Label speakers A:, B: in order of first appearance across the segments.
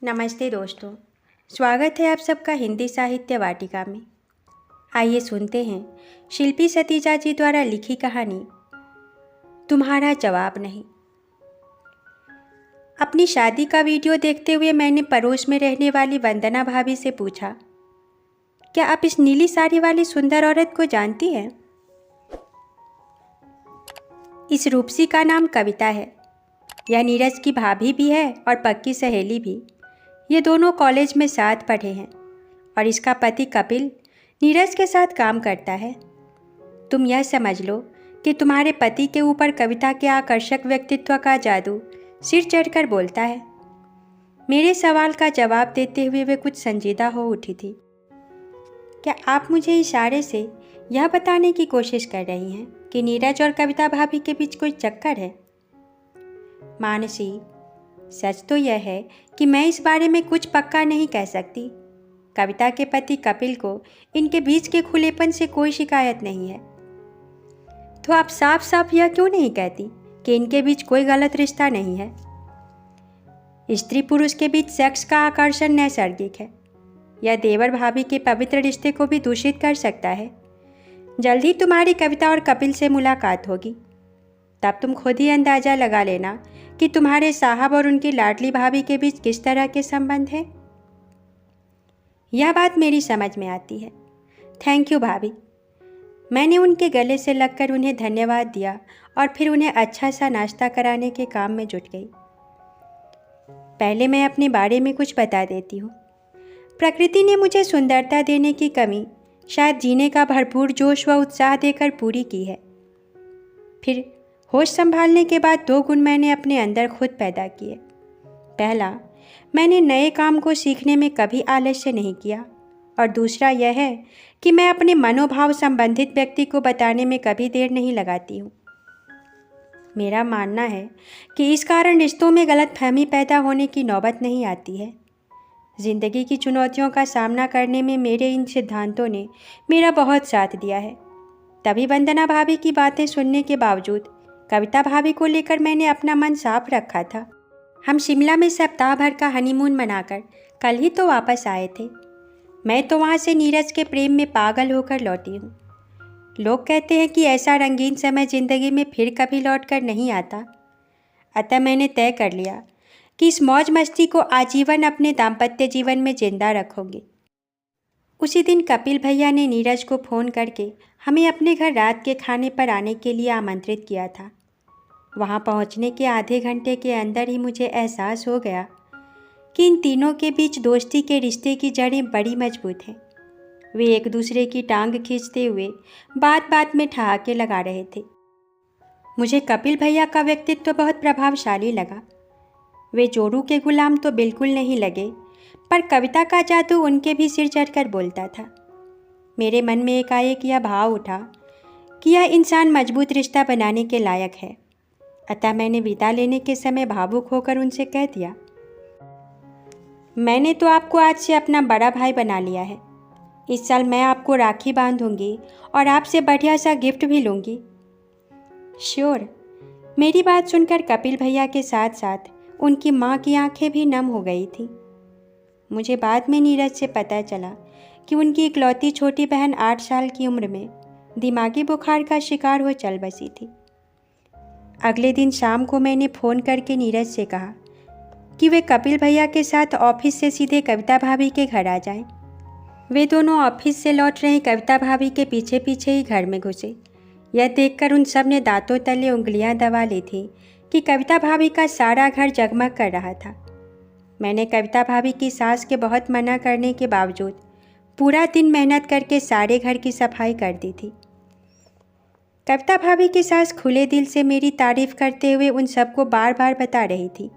A: नमस्ते दोस्तों, स्वागत है आप सबका हिंदी साहित्य वाटिका में। आइए सुनते हैं शिल्पी सतीजा जी द्वारा लिखी कहानी तुम्हारा जवाब नहीं। अपनी शादी का वीडियो देखते हुए मैंने पड़ोस में रहने वाली वंदना भाभी से पूछा, क्या आप इस नीली साड़ी वाली सुंदर औरत को जानती हैं? इस रूपसी का नाम कविता है। यह नीरज की भाभी भी है और पक्की सहेली भी। ये दोनों कॉलेज में साथ पढ़े हैं और इसका पति कपिल नीरज के साथ काम करता है। तुम यह समझ लो कि तुम्हारे पति के ऊपर कविता के आकर्षक व्यक्तित्व का जादू सिर चढ़कर बोलता है। मेरे सवाल का जवाब देते हुए वे कुछ संजीदा हो उठी थी। क्या आप मुझे इशारे से यह बताने की कोशिश कर रही हैं कि नीरज और कविता भाभी के बीच कोई चक्कर है? मानसी, सच तो यह है कि मैं इस बारे में कुछ पक्का नहीं कह सकती। कविता के पति कपिल को इनके बीच के खुलेपन से कोई शिकायत नहीं है। तो आप साफ साफ यह क्यों नहीं कहती कि इनके बीच कोई गलत रिश्ता नहीं है? स्त्री पुरुष के बीच सेक्स का आकर्षण नैसर्गिक है। यह देवर भाभी के पवित्र रिश्ते को भी दूषित कर सकता है। जल्द ही तुम्हारी कविता और कपिल से मुलाकात होगी, तब तुम खुद ही अंदाज़ा लगा लेना कि तुम्हारे साहब और उनकी लाडली भाभी के बीच किस तरह के संबंध हैं। यह बात मेरी समझ में आती है। थैंक यू भाभी। मैंने उनके गले से लगकर उन्हें धन्यवाद दिया और फिर उन्हें अच्छा सा नाश्ता कराने के काम में जुट गई। पहले मैं अपने बारे में कुछ बता देती हूँ। प्रकृति ने मुझे सुंदरता देने की कमी शायद जीने का भरपूर जोश व उत्साह देकर पूरी की है। फिर होश संभालने के बाद 2 गुण मैंने अपने अंदर खुद पैदा किए। पहला, मैंने नए काम को सीखने में कभी आलस्य नहीं किया और दूसरा यह है कि मैं अपने मनोभाव संबंधित व्यक्ति को बताने में कभी देर नहीं लगाती हूँ। मेरा मानना है कि इस कारण रिश्तों में गलतफहमी पैदा होने की नौबत नहीं आती है। जिंदगी की चुनौतियों का सामना करने में मेरे इन सिद्धांतों ने मेरा बहुत साथ दिया है। तभी वंदना भाभी की बातें सुनने के बावजूद कविता भाभी को लेकर मैंने अपना मन साफ रखा था। हम शिमला में सप्ताह भर का हनीमून मनाकर कल ही तो वापस आए थे। मैं तो वहाँ से नीरज के प्रेम में पागल होकर लौटी हूँ। लोग कहते हैं कि ऐसा रंगीन समय ज़िंदगी में फिर कभी लौट कर नहीं आता। अतः मैंने तय कर लिया कि इस मौज मस्ती को आजीवन अपने दाम्पत्य जीवन में जिंदा रखूँगी। उसी दिन कपिल भैया ने नीरज को फ़ोन करके हमें अपने घर रात के खाने पर आने के लिए आमंत्रित किया था। वहाँ पहुँचने के आधे घंटे के अंदर ही मुझे एहसास हो गया कि इन तीनों के बीच दोस्ती के रिश्ते की जड़ें बड़ी मजबूत हैं। वे एक दूसरे की टांग खींचते हुए बात बात में ठहाके लगा रहे थे। मुझे कपिल भैया का व्यक्तित्व बहुत प्रभावशाली लगा। वे जोरू के गुलाम तो बिल्कुल नहीं लगे, पर कविता का जादू उनके भी सिर चढ़कर बोलता था। मेरे मन में एकाएक यह भाव उठा कि यह इंसान मजबूत रिश्ता बनाने के लायक है। अतः मैंने विदा लेने के समय भावुक होकर उनसे कह दिया, मैंने तो आपको आज से अपना बड़ा भाई बना लिया है। इस साल मैं आपको राखी बांधूंगी और आपसे बढ़िया सा गिफ्ट भी लूँगी। श्योर। मेरी बात सुनकर कपिल भैया के साथ साथ उनकी माँ की आंखें भी नम हो गई थी। मुझे बाद में नीरज से पता चला कि उनकी इकलौती छोटी बहन 8 साल की उम्र में दिमागी बुखार का शिकार हो चल बसी थी। अगले दिन शाम को मैंने फ़ोन करके नीरज से कहा कि वे कपिल भैया के साथ ऑफिस से सीधे कविता भाभी के घर आ जाएं। वे दोनों ऑफिस से लौट रही कविता भाभी के पीछे पीछे ही घर में घुसे। यह देखकर उन सब ने दांतों तले उंगलियां दबा ली थी कि कविता भाभी का सारा घर जगमग कर रहा था। मैंने कविता भाभी की सास के बहुत मना करने के बावजूद पूरा दिन मेहनत करके सारे घर की सफाई कर दी थी। कविता भाभी की सास खुले दिल से मेरी तारीफ करते हुए उन सबको बार बार बता रही थी,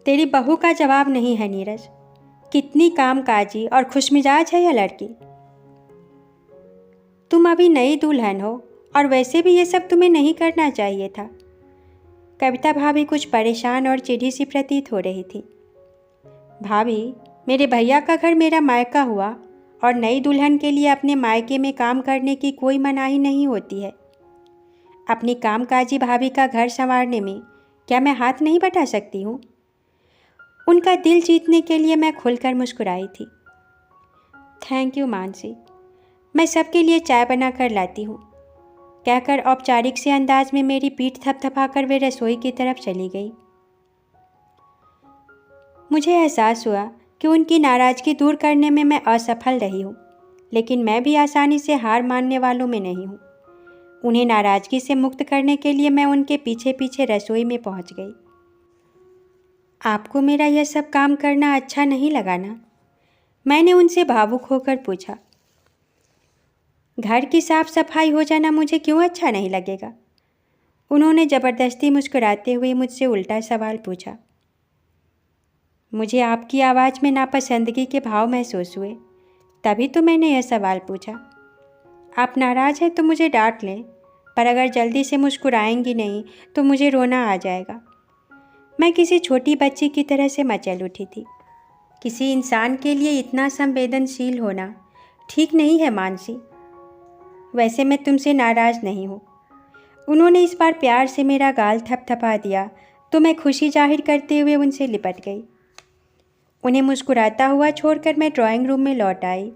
A: तेरी बहू का जवाब नहीं है नीरज। कितनी कामकाजी और खुशमिजाज है यह लड़की। तुम अभी नई दुल्हन हो और वैसे भी ये सब तुम्हें नहीं करना चाहिए था। कविता भाभी कुछ परेशान और चिढ़ी सी प्रतीत हो रही थी। भाभी, मेरे भैया का घर मेरा मायका हुआ और नई दुल्हन के लिए अपने मायके में काम करने की कोई मनाही नहीं होती है। अपनी कामकाजी भाभी का घर संवारने में क्या मैं हाथ नहीं बटा सकती हूँ? उनका दिल जीतने के लिए मैं खुलकर मुस्कुराई थी। थैंक यू मानसी, मैं सबके लिए चाय बना कर लाती हूँ, कहकर औपचारिक से अंदाज में मेरी पीठ थपथपाकर वे रसोई की तरफ चली गई। मुझे एहसास हुआ कि उनकी नाराज़गी दूर करने में मैं असफल रही हूँ, लेकिन मैं भी आसानी से हार मानने वालों में नहीं हूँ। उन्हें नाराज़गी से मुक्त करने के लिए मैं उनके पीछे पीछे रसोई में पहुँच गई। आपको मेरा यह सब काम करना अच्छा नहीं लगा ना? मैंने उनसे भावुक होकर पूछा। घर की साफ सफाई हो जाना मुझे क्यों अच्छा नहीं लगेगा? उन्होंने ज़बरदस्ती मुस्कुराते हुए मुझसे उल्टा सवाल पूछा। मुझे आपकी आवाज़ में नापसंदगी के भाव महसूस हुए, तभी तो मैंने यह सवाल पूछा। आप नाराज़ हैं तो मुझे डांट लें, पर अगर जल्दी से मुस्कुराएंगी नहीं तो मुझे रोना आ जाएगा। मैं किसी छोटी बच्ची की तरह से मचल उठी थी। किसी इंसान के लिए इतना संवेदनशील होना ठीक नहीं है मानसी। वैसे मैं तुमसे नाराज़ नहीं हूँ। उन्होंने इस बार प्यार से मेरा गाल थपथपा दिया तो मैं खुशी जाहिर करते हुए उनसे लिपट गई। उन्हें मुस्कुराता हुआ छोड़कर मैं ड्राइंग रूम में लौट आई।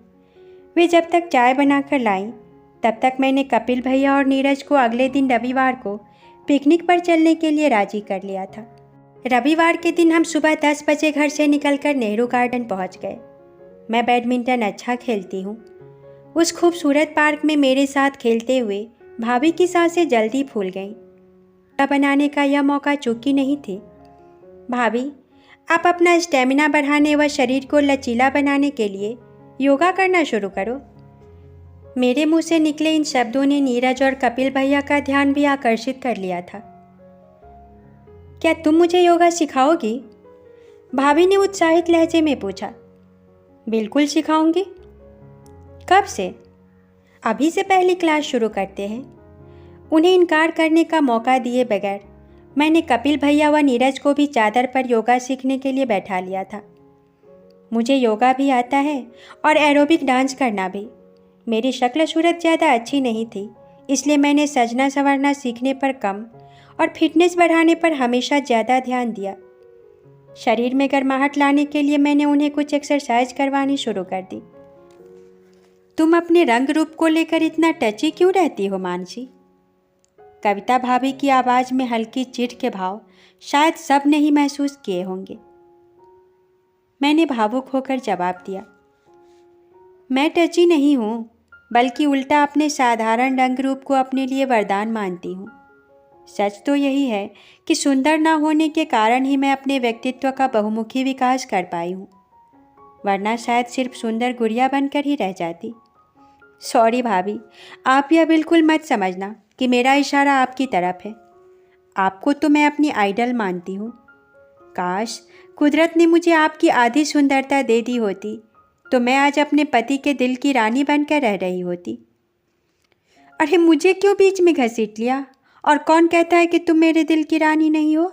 A: वे जब तक चाय बनाकर लाईं तब तक मैंने कपिल भैया और नीरज को अगले दिन रविवार को पिकनिक पर चलने के लिए राजी कर लिया था। रविवार के दिन हम सुबह 10 बजे घर से निकलकर नेहरू गार्डन पहुंच गए। मैं बैडमिंटन अच्छा खेलती हूँ। उस खूबसूरत पार्क में मेरे साथ खेलते हुए भाभी की सांसें जल्दी फूल गईं। चाय बनाने का यह मौका चूकी नहीं थी। भाभी, आप अपना स्टेमिना बढ़ाने व शरीर को लचीला बनाने के लिए योगा करना शुरू करो। मेरे मुंह से निकले इन शब्दों ने नीरज और कपिल भैया का ध्यान भी आकर्षित कर लिया था। क्या तुम मुझे योगा सिखाओगी? भाभी ने उत्साहित लहजे में पूछा। बिल्कुल सिखाऊंगी। कब से? अभी से पहली क्लास शुरू करते हैं। उन्हें इनकार करने का मौका दिए बगैर मैंने कपिल भैया व नीरज को भी चादर पर योगा सीखने के लिए बैठा लिया था। मुझे योगा भी आता है और एरोबिक डांस करना भी। मेरी शक्ल सूरत ज़्यादा अच्छी नहीं थी, इसलिए मैंने सजना संवरना सीखने पर कम और फिटनेस बढ़ाने पर हमेशा ज़्यादा ध्यान दिया। शरीर में गर्माहट लाने के लिए मैंने उन्हें कुछ एक्सरसाइज करवानी शुरू कर दी। तुम अपने रंग रूप को लेकर इतना टची क्यों रहती हो मानसी? कविता भाभी की आवाज़ में हल्की चिढ़ के भाव शायद सब ने ही महसूस किए होंगे। मैंने भावुक होकर जवाब दिया। मैं टची नहीं हूँ, बल्कि उल्टा अपने साधारण रंग रूप को अपने लिए वरदान मानती हूँ। सच तो यही है कि सुंदर ना होने के कारण ही मैं अपने व्यक्तित्व का बहुमुखी विकास कर पाई हूँ, वरना शायद सिर्फ सुंदर गुड़िया बनकर ही रह जाती। सॉरी भाभी, आप यह बिल्कुल मत समझना कि मेरा इशारा आपकी तरफ है। आपको तो मैं अपनी आइडल मानती हूँ। काश कुदरत ने मुझे आपकी आधी सुंदरता दे दी होती तो मैं आज अपने पति के दिल की रानी बनकर रह रही होती। अरे मुझे क्यों बीच में घसीट लिया? और कौन कहता है कि तुम मेरे दिल की रानी नहीं हो?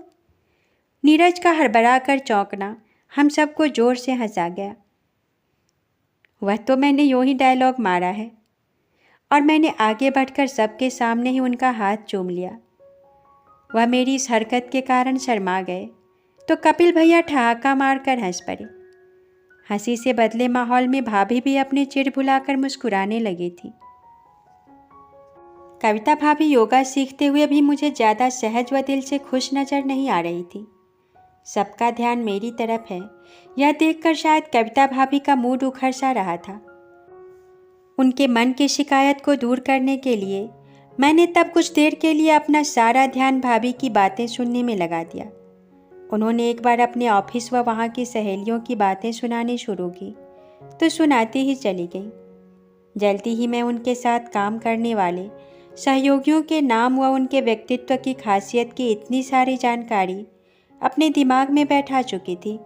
A: नीरज का हड़बड़ा कर चौंकना हम सबको जोर से हंसा गया। वह तो मैंने यूं ही डायलॉग मारा है। और मैंने आगे बढ़कर सबके सामने ही उनका हाथ चूम लिया। वह मेरी इस हरकत के कारण शर्मा गए तो कपिल भैया ठहाका मारकर हंस पड़े। हंसी से बदले माहौल में भाभी भी अपनी चिढ़ भुलाकर मुस्कुराने लगी थी। कविता भाभी योगा सीखते हुए भी मुझे ज़्यादा सहज व दिल से खुश नज़र नहीं आ रही थी। सबका ध्यान मेरी तरफ है, यह देखकर शायद कविता भाभी का मूड उखड़ सा रहा था। उनके मन की शिकायत को दूर करने के लिए मैंने तब कुछ देर के लिए अपना सारा ध्यान भाभी की बातें सुनने में लगा दिया। उन्होंने एक बार अपने ऑफिस व वहाँ की सहेलियों की बातें सुनानी शुरू की तो सुनाती ही चली गई। जल्दी ही मैं उनके साथ काम करने वाले सहयोगियों के नाम व उनके व्यक्तित्व की खासियत की इतनी सारी जानकारी अपने दिमाग में बैठा चुकी थी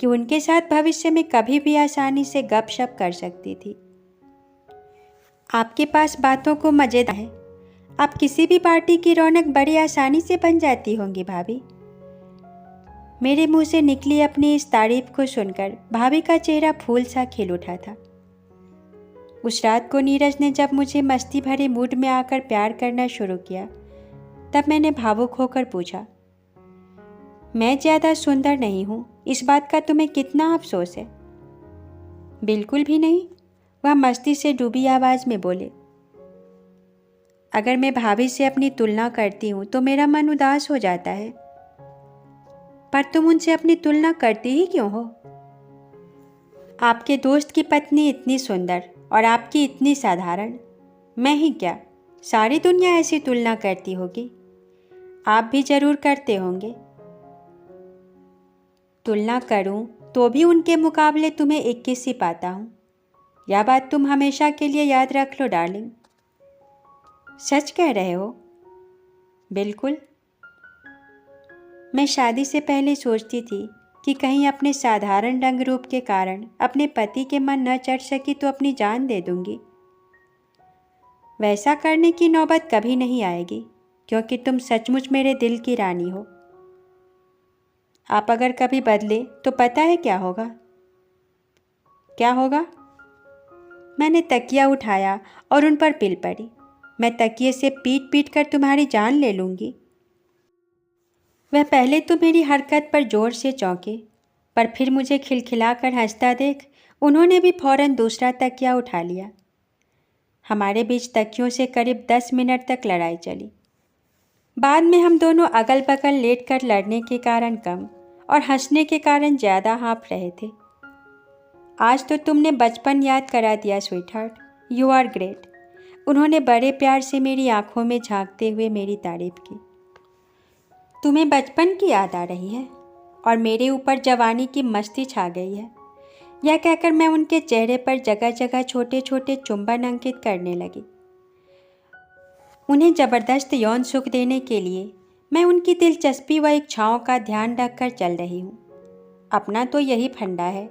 A: कि उनके साथ भविष्य में कभी भी आसानी से गपशप कर सकती थी। आपके पास बातों को मज़ेदार है। आप किसी भी पार्टी की रौनक बड़ी आसानी से बन जाती होंगी भाभी। मेरे मुंह से निकली अपनी इस तारीफ को सुनकर भाभी का चेहरा फूल सा खिल उठा था। उस रात को नीरज ने जब मुझे मस्ती भरे मूड में आकर प्यार करना शुरू किया तब मैंने भावुक होकर पूछा, मैं ज़्यादा सुंदर नहीं हूँ इस बात का तुम्हें कितना अफसोस है? बिल्कुल भी नहीं, वह मस्ती से डूबी आवाज़ में बोले। अगर मैं भाभी से अपनी तुलना करती हूँ तो मेरा मन उदास हो जाता है। पर तुम उनसे अपनी तुलना करती ही क्यों हो? आपके दोस्त की पत्नी इतनी सुंदर और आपकी इतनी साधारण। मैं ही क्या, सारी दुनिया ऐसी तुलना करती होगी। आप भी जरूर करते होंगे। तुलना करूं तो भी उनके मुकाबले तुम्हें 21 ही पाता हूं। यह बात तुम हमेशा के लिए याद रख लो डार्लिंग। सच कह रहे हो? बिल्कुल। मैं शादी से पहले सोचती थी कि कहीं अपने साधारण रंग रूप के कारण अपने पति के मन न चढ़ सकी तो अपनी जान दे दूंगी। वैसा करने की नौबत कभी नहीं आएगी, क्योंकि तुम सचमुच मेरे दिल की रानी हो। आप अगर कभी बदले तो पता है क्या होगा? क्या होगा? मैंने तकिया उठाया और उन पर पिल पड़ी। मैं तकिए से पीट पीट कर तुम्हारी जान ले लूंगी। वह पहले तो मेरी हरकत पर जोर से चौंके, पर फिर मुझे खिलखिलाकर हंसता देख उन्होंने भी फौरन दूसरा तकिया उठा लिया। हमारे बीच तकियों से करीब 10 मिनट तक लड़ाई चली। बाद में हम दोनों अगल बगल लेटकर लड़ने के कारण कम और हंसने के कारण ज़्यादा हाँफ रहे थे। आज तो तुमने बचपन याद करा दिया स्वीटहार्ट। You are great. उन्होंने बड़े प्यार से मेरी आंखों में झांकते हुए मेरी तारीफ की। तुम्हें बचपन की याद आ रही है और मेरे ऊपर जवानी की मस्ती छा गई है। यह कहकर मैं उनके चेहरे पर जगह जगह छोटे छोटे चुंबन अंकित करने लगी। उन्हें ज़बरदस्त यौन सुख देने के लिए मैं उनकी दिलचस्पी व इच्छाओं का ध्यान रखकर चल रही हूँ। अपना तो यही फंडा है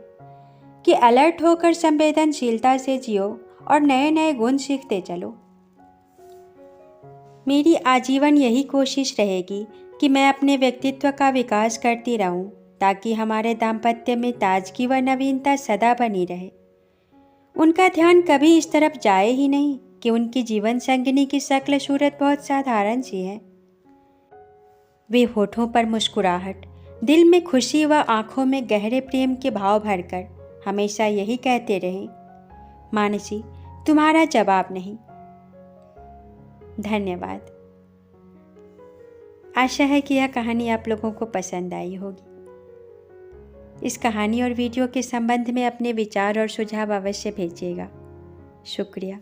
A: कि अलर्ट होकर संवेदनशीलता से जियो और नए नए गुण सीखते चलो। मेरी आजीवन यही कोशिश रहेगी कि मैं अपने व्यक्तित्व का विकास करती रहूं, ताकि हमारे दाम्पत्य में ताजगी व नवीनता सदा बनी रहे। उनका ध्यान कभी इस तरफ जाए ही नहीं कि उनकी जीवन संगिनी की शक्ल सूरत बहुत साधारण सी है। वे होठों पर मुस्कुराहट, दिल में खुशी व आंखों में गहरे प्रेम के भाव भरकर हमेशा यही कहते रहे, मानसी तुम्हारा जवाब नहीं। धन्यवाद। आशा है कि यह कहानी आप लोगों को पसंद आई होगी। इस कहानी और वीडियो के संबंध में अपने विचार और सुझाव अवश्य भेजिएगा। शुक्रिया।